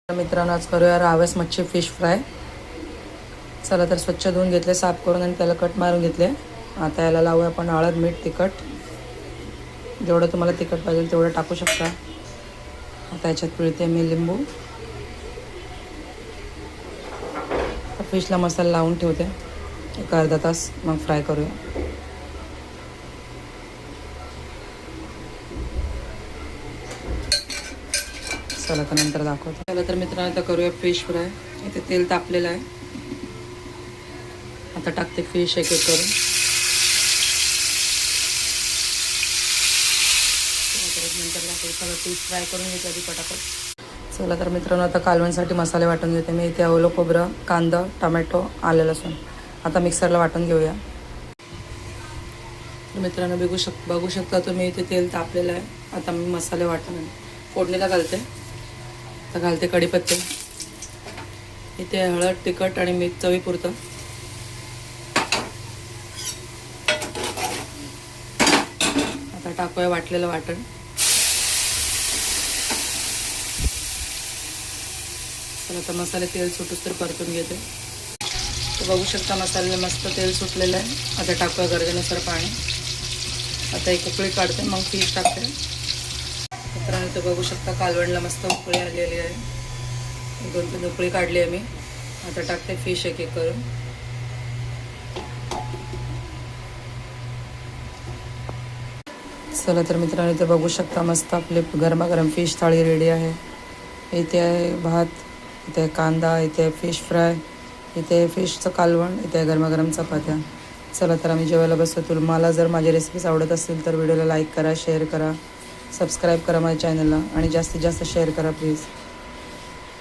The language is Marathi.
मित्रांनो आज करूया रावस मच्छी फिश फ्राय। चला तर स्वच्छ धुवून घेतले, साफ करून आणि त्याला कट मारून घेतले। आता याला लावूया आपण हळद, मीठ, तिखट। जेवढं तुम्हाला तिखट पाहिजे तेवढं टाकू शकता। आता याच्यात पिळते मी लिंबू। फिशला मसाला लावून ठेवते एक अर्धा तास, मग फ्राय करूया। चला तर नंतर दाखवते। चला तर मित्रांनो आता करूया फिश फ्राय। इथे तेल तापलेलं आहे, आता टाकते फिश एक एक करून। नंतर दाखवते, सगळं फिश फ्राय करून घेते आधी पटापट। चला तर मित्रांनो आता कालवणसाठी मसाले वाटून घेते मी। इथे ओलं खोबरं, कांदा, टमॅटो, आलं लसूण आता मिक्सरला वाटून घेऊया। तर मित्रांनो बघू शकता तुम्ही, इथे तेल तापलेलं आहे। आता मी मसाले वाटून फोडणीला घालते। आता घालते कढीपत्ते, इथे हळद, तिखट आणि मीठ चवीपुरतं। आता टाकूया वाटलेलं वाटण। चला आता मसाले तेल सुटूस तर परतून घेते। तर बघू शकता मसाल्याला मस्त तेल सुटलेलं आहे। आता टाकूया गरजेनुसार पाणी। आता एक उकळी काढते, मग फिश टाकते। मित्रांनो तर बघू शकता कालवणला मस्त उकळी आलेली आहे। 2-3 उकळी काढली आहे मी। आता टाकते फिश एक एक करून। चला तर मित्रांनो इथे बघू शकता मस्त आपली गरमागरम फिश थाळी रेडी आहे। इथे आहे भात, इथे कांदा, इथे फिश फ्राय, इथे फिशचं कालवण, इथे गरमागरम चपात्या। चला तर आम्ही जेवायला बसतो। तुम्हाला जर माझे रेसिपीज आवडत असतील तर व्हिडिओला लाईक करा, शेअर करा, सबस्क्राईब करा माझ्या चॅनलला आणि जास्तीत जास्त शेअर करा प्लीज।